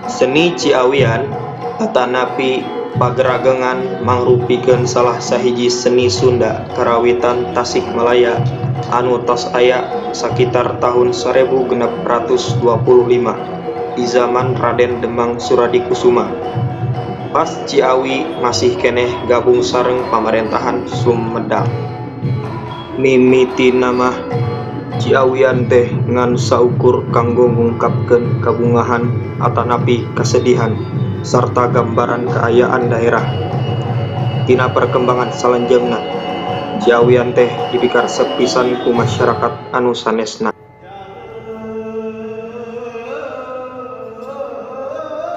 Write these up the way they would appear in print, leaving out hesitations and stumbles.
Seni Ciawian atanapi pageragengan mangrupikeun salah sahiji seni Sunda karawitan Tasikmalaya anu tos aya sakitar tahun 1625 di zaman Raden Demang Suradikusuma. Pas Ciawi masih keneh gabung sareng pamarentahan Sumedang. Mimitina mah Ciawian teh ngan saukur kanggo ngungkapkeun kabungahan atanapi kasedihan sarta gambaran kaayaan daerah. Tina perkembangan salanjengna, Ciawian teh dipikaresep pisan ku masyarakat anu sanesna.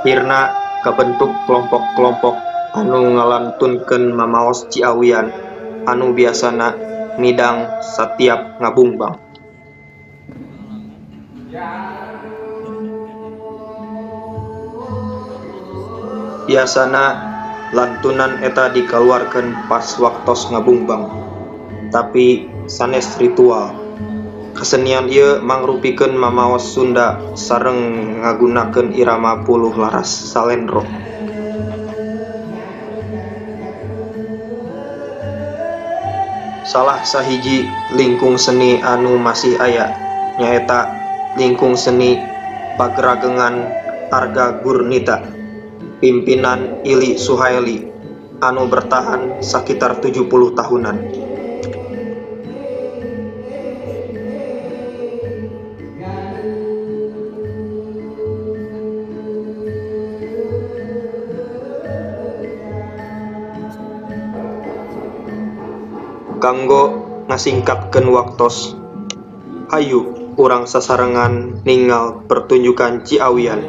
Akhirna kabentuk kelompok-kelompok anu ngalantunkeun mamaos Ciawian anu biasana midang satiap ngabungbang. Biasana lantunan eta dikaluarkeun pas waktos ngabungbang, tapi sanes ritual. Kesenian ieu mangrupikeun mamaos Sunda sareng ngagunakeun irama puluh laras salendro. Salah sahiji lingkung seni anu masih aya nyaeta lingkung seni pageragengan Arga Gurnita. Pimpinan Ili Suhaili anu bertahan sekitar 70 tahunan. Kanggo ngasingkatkeun waktos, hayu urang sasarengan ningal pertunjukan Ciawian.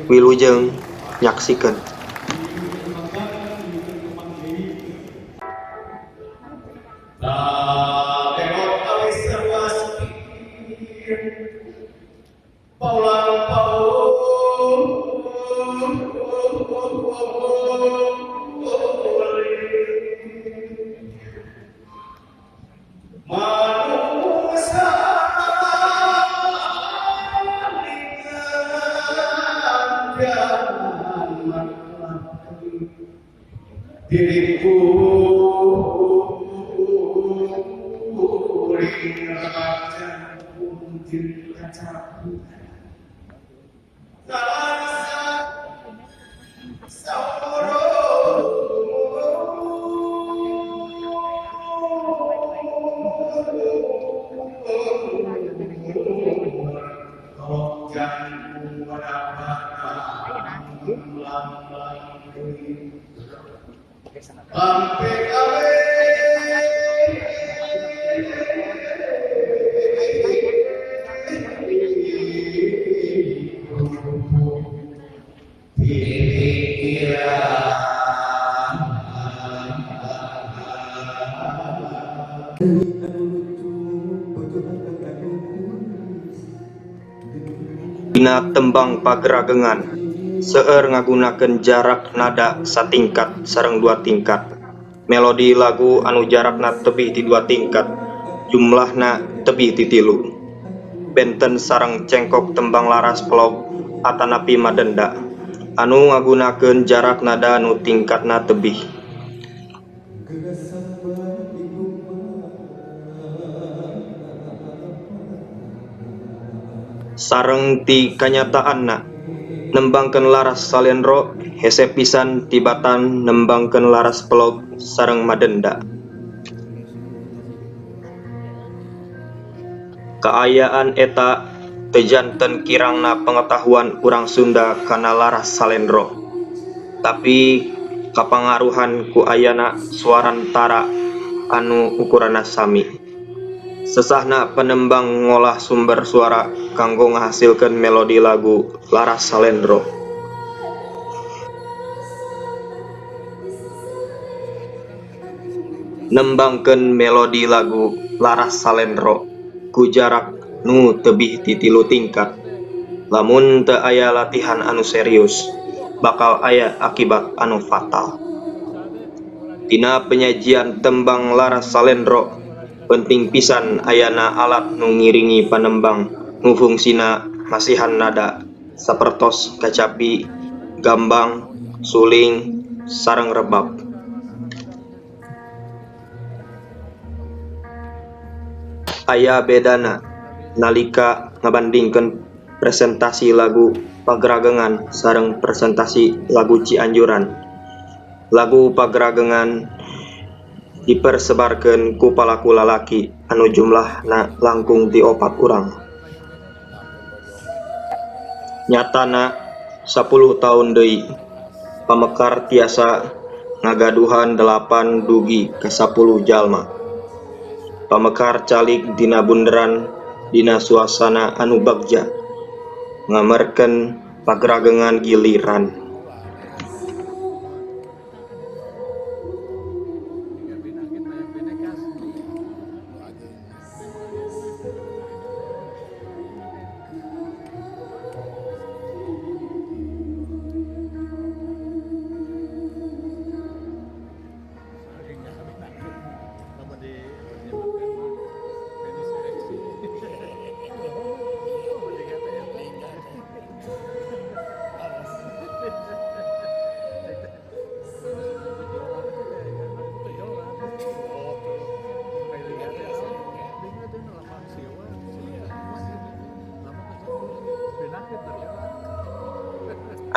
Wilujeng nyaksikeun. Diriku Dina tembang pageragengan seueur ngagunakeun jarak nada satingkat sareng dua tingkat. Melodi lagu anu jarakna tebih ti dua tingkat, jumlahna tebih ti 3. Benten sareng cengkok tembang laras pelog atanapi madenda anu ngagunakeun jarak nada anu tingkatna tebih. Sareng ti kanyataanna, nembangkeun laras salendro hese pisan tibatan nembangkeun laras pelog sareng madenda. Kaayaan eta teu janten kirangna pengetahuan urang Sunda kana laras salendro, tapi kapangaruhan ku ayana swarantara anu ukuranna sami. Sesahna penembang ngolah sumber suara kanggo ngahasilkeun melodi lagu laras salendro. Nembangkeun melodi lagu laras salendro ku jarak nu tebih ti 3 tingkat. Lamun teu aya latihan anu serius, bakal aya akibat anu fatal. Tina penyajian tembang laras salendro, penting pisan ayana alat nu ngiringi panembang nu fungsina masihan nada sapertos kacapi, gambang, suling, sareng rebab. Aya bedana nalika ngabandingkeun presentasi lagu pageragengan sareng presentasi lagu Cianjuran. Lagu pageragengan dipersebarkeun ku palaku lalaki anu jumlahna langkung ti 4 urang. Nyatana 10 taun deui pamekar tiasa ngagaduhan 8 dugi ka 10 jalma. Pamekar calik dina bunderan dina suasana anu bagja ngamerkeun pageragengan giliran.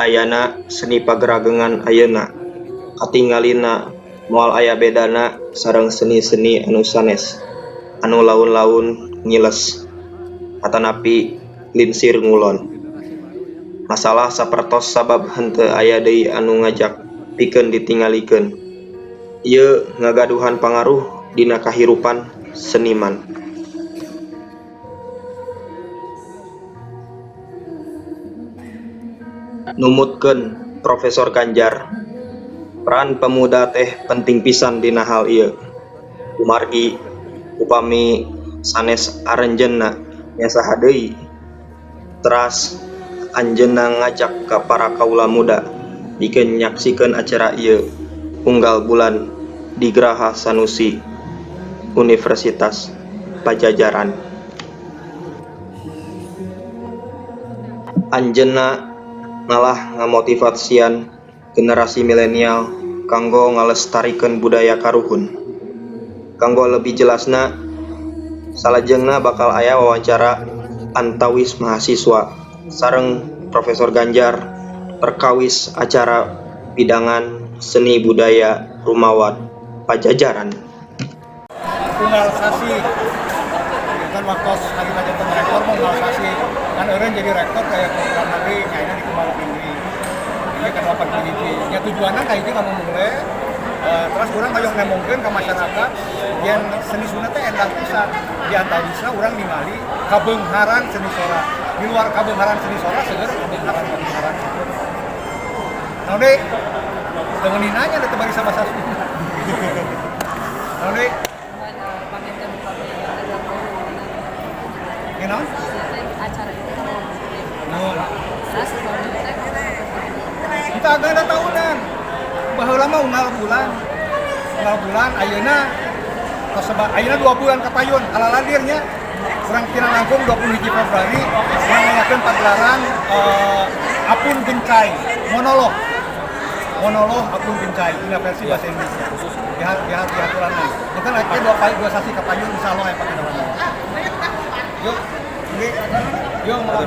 Ayana seni pageragengan ayeuna katinggalina moal aya bedana sareng seni-seni anu sanes anu laun-laun ngiles atanapi linsir ngulon. Masalah sapertos sabab henteu aya deui anu ngajak pikeun ditingalikeun. Ieu ngagaduhan pangaruh dina kahirupan seniman. Numutkeun Profesor Ganjar, peran pemuda teh penting pisan dina hal ieu. Kumargi upami sanes aranjeunna nya saha deui. Teras anjeunna ngajak ka para kaula muda pikeun nyaksikeun acara ieu unggal bulan di Graha Sanusi Universitas Pajajaran. Anjeunna ngalah ngamotivasian generasi milenial kanggo ngalestarikeun budaya karuhun. Kanggo lebih jelasna, salajengna bakal aya wawancara antawis mahasiswa sareng Profesor Ganjar perkawis acara bidangan seni budaya Rumawat Pajajaran. Unggal sasi kan waktu lagi baca rektor mau unggal sasi kan orang jadi rektor kayak program negeri kayaknya di Kumalu Tinggi ini kan dapat peneliti ya tujuannya kayak itu kamu mulai terus orang kayak ngomongin ke masyarakat yang seni Sunda teh endah pisan di antara bisa orang ningali kabeungharan seni sora di luar kabeungharan seni sora seger kabeungharan nah deh dengan nanya ada tebari sama sasi nah deh you know? Kita agak ada tahunan baheula mah unggal bulan ayeuna kasebab ayeuna 2 bulan kapayun alaladirnya urang kira langkung 21 Februari urang ngayakeun pagelaran Apun Gencai monolog Apun Gencai ini versi bahasa Indonesia di haturanna kita lagi 2 sasi kapayun insyaallah aya pagelaran yuk mau